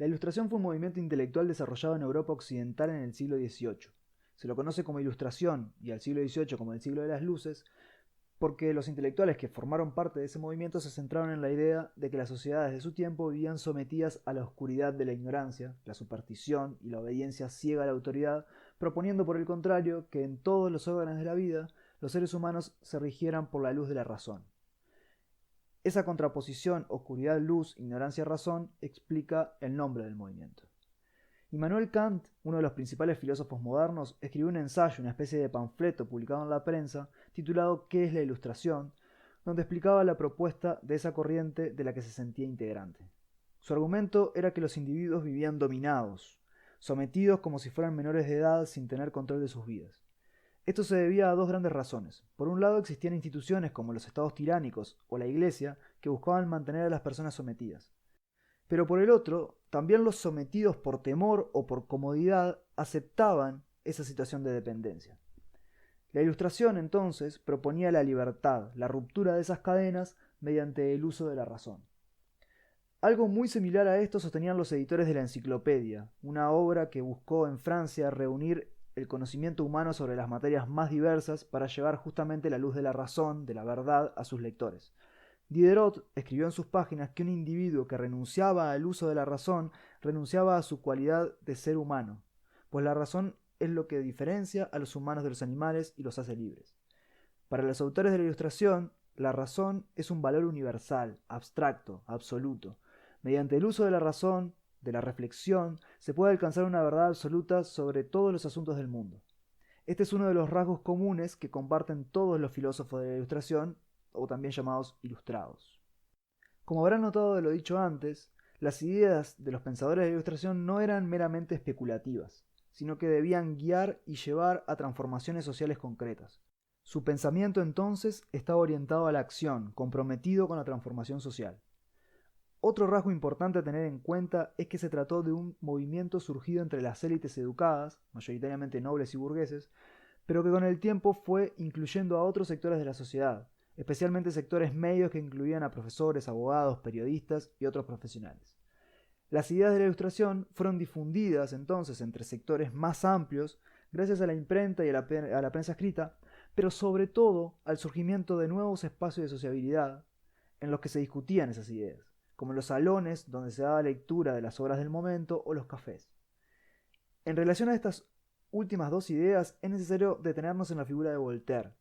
La Ilustración fue un movimiento intelectual desarrollado en Europa occidental en el siglo XVIII. Se lo conoce como Ilustración y al siglo XVIII como el siglo de las luces, porque los intelectuales que formaron parte de ese movimiento se centraron en la idea de que las sociedades de su tiempo vivían sometidas a la oscuridad de la ignorancia, la superstición y la obediencia ciega a la autoridad, proponiendo por el contrario que en todos los órdenes de la vida los seres humanos se rigieran por la luz de la razón. Esa contraposición oscuridad-luz, ignorancia-razón explica el nombre del movimiento. Immanuel Kant, uno de los principales filósofos modernos, escribió un ensayo, una especie de panfleto publicado en la prensa, titulado ¿Qué es la Ilustración?, donde explicaba la propuesta de esa corriente de la que se sentía integrante. Su argumento era que los individuos vivían dominados, sometidos como si fueran menores de edad sin tener control de sus vidas. Esto se debía a dos grandes razones. Por un lado, existían instituciones como los estados tiránicos o la Iglesia que buscaban mantener a las personas sometidas. Pero por el otro, también los sometidos por temor o por comodidad aceptaban esa situación de dependencia. La Ilustración, entonces, proponía la libertad, la ruptura de esas cadenas mediante el uso de la razón. Algo muy similar a esto sostenían los editores de la Enciclopedia, una obra que buscó en Francia reunir el conocimiento humano sobre las materias más diversas para llevar justamente la luz de la razón, de la verdad, a sus lectores. Diderot escribió en sus páginas que un individuo que renunciaba al uso de la razón renunciaba a su cualidad de ser humano, pues la razón es lo que diferencia a los humanos de los animales y los hace libres. Para los autores de la Ilustración, la razón es un valor universal, abstracto, absoluto. Mediante el uso de la razón, de la reflexión, se puede alcanzar una verdad absoluta sobre todos los asuntos del mundo. Este es uno de los rasgos comunes que comparten todos los filósofos de la Ilustración, o también llamados ilustrados. Como habrán notado de lo dicho antes, las ideas de los pensadores de la Ilustración no eran meramente especulativas, sino que debían guiar y llevar a transformaciones sociales concretas. Su pensamiento entonces estaba orientado a la acción, comprometido con la transformación social. Otro rasgo importante a tener en cuenta es que se trató de un movimiento surgido entre las élites educadas, mayoritariamente nobles y burgueses, pero que con el tiempo fue incluyendo a otros sectores de la sociedad, especialmente sectores medios que incluían a profesores, abogados, periodistas y otros profesionales. Las ideas de la Ilustración fueron difundidas entonces entre sectores más amplios gracias a la imprenta y a la prensa escrita, pero sobre todo al surgimiento de nuevos espacios de sociabilidad en los que se discutían esas ideas, como los salones donde se daba lectura de las obras del momento o los cafés. En relación a estas últimas dos ideas es necesario detenernos en la figura de Voltaire,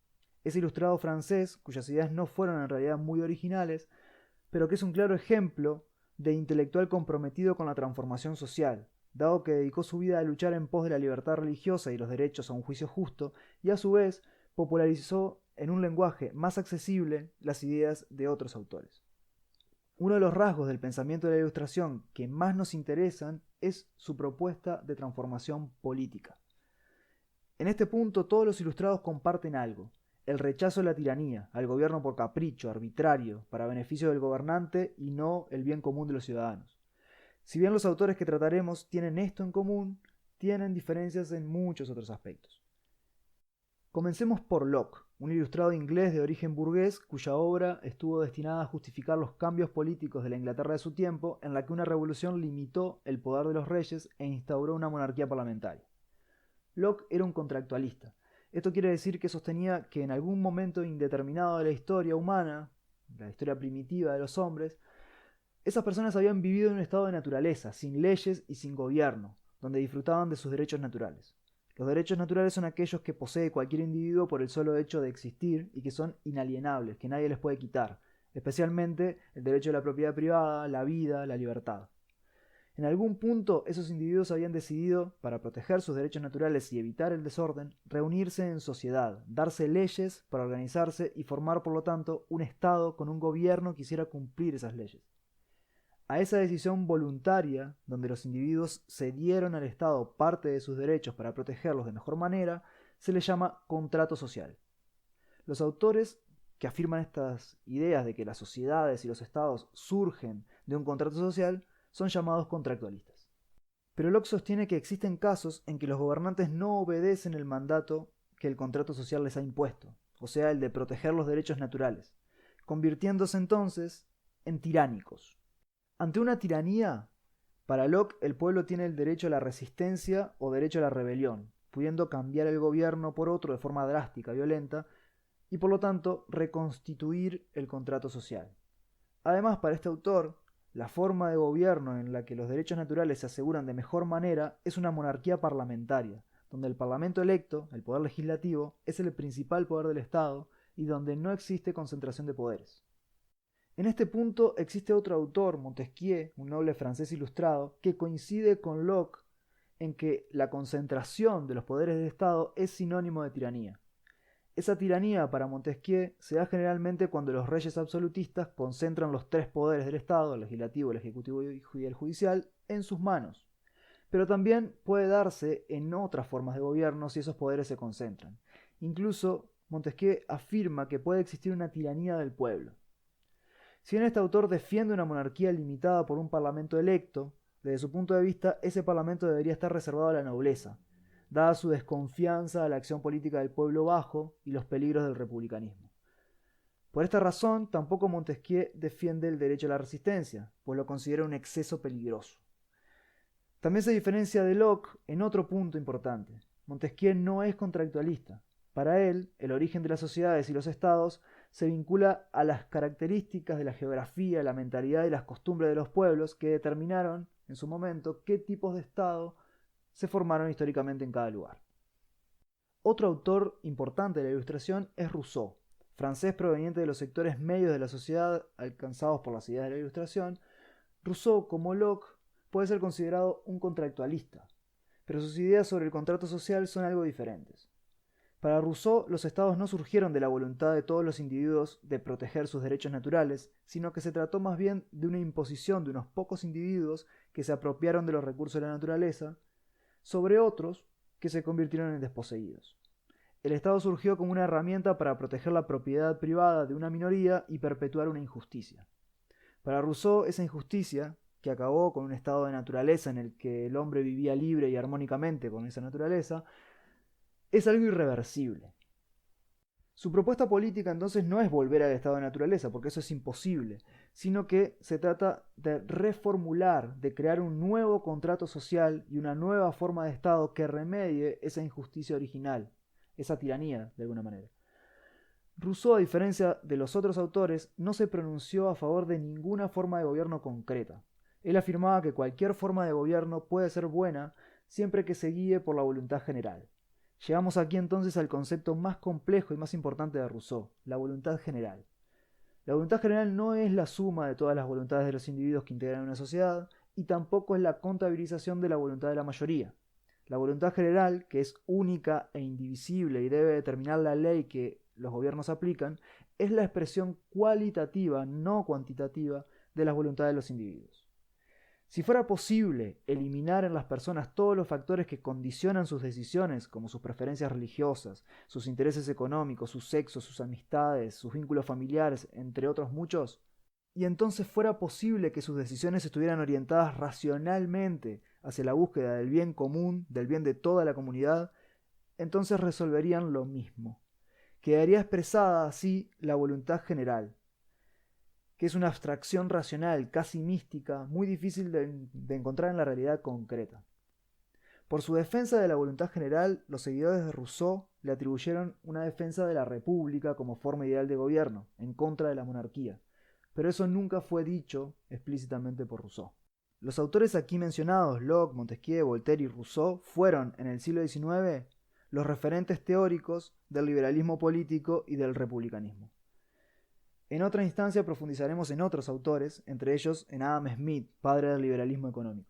ese ilustrado francés cuyas ideas no fueron en realidad muy originales, pero que es un claro ejemplo de intelectual comprometido con la transformación social, dado que dedicó su vida a luchar en pos de la libertad religiosa y los derechos a un juicio justo, y a su vez popularizó en un lenguaje más accesible las ideas de otros autores. Uno de los rasgos del pensamiento de la Ilustración que más nos interesan es su propuesta de transformación política. En este punto todos los ilustrados comparten algo: el rechazo a la tiranía, al gobierno por capricho, arbitrario, para beneficio del gobernante y no el bien común de los ciudadanos. Si bien los autores que trataremos tienen esto en común, tienen diferencias en muchos otros aspectos. Comencemos por Locke, un ilustrado inglés de origen burgués cuya obra estuvo destinada a justificar los cambios políticos de la Inglaterra de su tiempo, en la que una revolución limitó el poder de los reyes e instauró una monarquía parlamentaria. Locke era un contractualista. Esto quiere decir que sostenía que en algún momento indeterminado de la historia humana, la historia primitiva de los hombres, esas personas habían vivido en un estado de naturaleza, sin leyes y sin gobierno, donde disfrutaban de sus derechos naturales. Los derechos naturales son aquellos que posee cualquier individuo por el solo hecho de existir y que son inalienables, que nadie les puede quitar, especialmente el derecho a la propiedad privada, la vida, la libertad. En algún punto esos individuos habían decidido, para proteger sus derechos naturales y evitar el desorden, reunirse en sociedad, darse leyes para organizarse y formar por lo tanto un Estado con un gobierno que hiciera cumplir esas leyes. A esa decisión voluntaria, donde los individuos cedieron al Estado parte de sus derechos para protegerlos de mejor manera, se le llama contrato social. Los autores que afirman estas ideas de que las sociedades y los estados surgen de un contrato social son llamados contractualistas. Pero Locke sostiene que existen casos en que los gobernantes no obedecen el mandato que el contrato social les ha impuesto, o sea, el de proteger los derechos naturales, convirtiéndose entonces en tiránicos. Ante una tiranía, Para Locke, el pueblo tiene el derecho a la resistencia o derecho a la rebelión, pudiendo cambiar el gobierno por otro de forma drástica, violenta, y por lo tanto reconstituir el contrato social. Además, para este autor, la forma de gobierno en la que los derechos naturales se aseguran de mejor manera es una monarquía parlamentaria, donde el parlamento electo, el poder legislativo, es el principal poder del Estado y donde no existe concentración de poderes. En este punto existe otro autor, Montesquieu, un noble francés ilustrado, que coincide con Locke en que la concentración de los poderes del Estado es sinónimo de tiranía. Esa tiranía para Montesquieu se da generalmente cuando los reyes absolutistas concentran los tres poderes del Estado, el legislativo, el ejecutivo y el judicial, en sus manos. Pero también puede darse en otras formas de gobierno si esos poderes se concentran. Incluso Montesquieu afirma que puede existir una tiranía del pueblo. Si bien este autor defiende una monarquía limitada por un parlamento electo, desde su punto de vista ese parlamento debería estar reservado a la nobleza, dada su desconfianza a la acción política del pueblo bajo y los peligros del republicanismo. Por esta razón, tampoco Montesquieu defiende el derecho a la resistencia, pues lo considera un exceso peligroso. También se diferencia de Locke en otro punto importante. Montesquieu no es contractualista. Para él, el origen de las sociedades y los estados se vincula a las características de la geografía, la mentalidad y las costumbres de los pueblos que determinaron, en su momento, qué tipos de estado se formaron históricamente en cada lugar. Otro autor importante de la Ilustración es Rousseau, francés proveniente de los sectores medios de la sociedad alcanzados por las ideas de la Ilustración. Rousseau, como Locke, puede ser considerado un contractualista, pero sus ideas sobre el contrato social son algo diferentes. Para Rousseau, los estados no surgieron de la voluntad de todos los individuos de proteger sus derechos naturales, sino que se trató más bien de una imposición de unos pocos individuos que se apropiaron de los recursos de la naturaleza sobre otros que se convirtieron en desposeídos. El Estado surgió como una herramienta para proteger la propiedad privada de una minoría y perpetuar una injusticia. Para Rousseau, esa injusticia, que acabó con un estado de naturaleza en el que el hombre vivía libre y armónicamente con esa naturaleza, es algo irreversible. Su propuesta política entonces no es volver al estado de naturaleza, porque eso es imposible, sino que se trata de reformular, de crear un nuevo contrato social y una nueva forma de Estado que remedie esa injusticia original, esa tiranía, de alguna manera. Rousseau, a diferencia de los otros autores, no se pronunció a favor de ninguna forma de gobierno concreta. Él afirmaba que cualquier forma de gobierno puede ser buena siempre que se guíe por la voluntad general. Llegamos aquí entonces al concepto más complejo y más importante de Rousseau, la voluntad general. La voluntad general no es la suma de todas las voluntades de los individuos que integran una sociedad y tampoco es la contabilización de la voluntad de la mayoría. La voluntad general, que es única e indivisible y debe determinar la ley que los gobiernos aplican, es la expresión cualitativa, no cuantitativa, de las voluntades de los individuos. Si fuera posible eliminar en las personas todos los factores que condicionan sus decisiones, como sus preferencias religiosas, sus intereses económicos, su sexo, sus amistades, sus vínculos familiares, entre otros muchos, y entonces fuera posible que sus decisiones estuvieran orientadas racionalmente hacia la búsqueda del bien común, del bien de toda la comunidad, entonces resolverían lo mismo. Quedaría expresada así la voluntad general, que es una abstracción racional, casi mística, muy difícil de encontrar en la realidad concreta. Por su defensa de la voluntad general, los seguidores de Rousseau le atribuyeron una defensa de la república como forma ideal de gobierno, en contra de la monarquía, pero eso nunca fue dicho explícitamente por Rousseau. Los autores aquí mencionados, Locke, Montesquieu, Voltaire y Rousseau, fueron, en el siglo XIX, los referentes teóricos del liberalismo político y del republicanismo. En otra instancia profundizaremos en otros autores, entre ellos en Adam Smith, padre del liberalismo económico.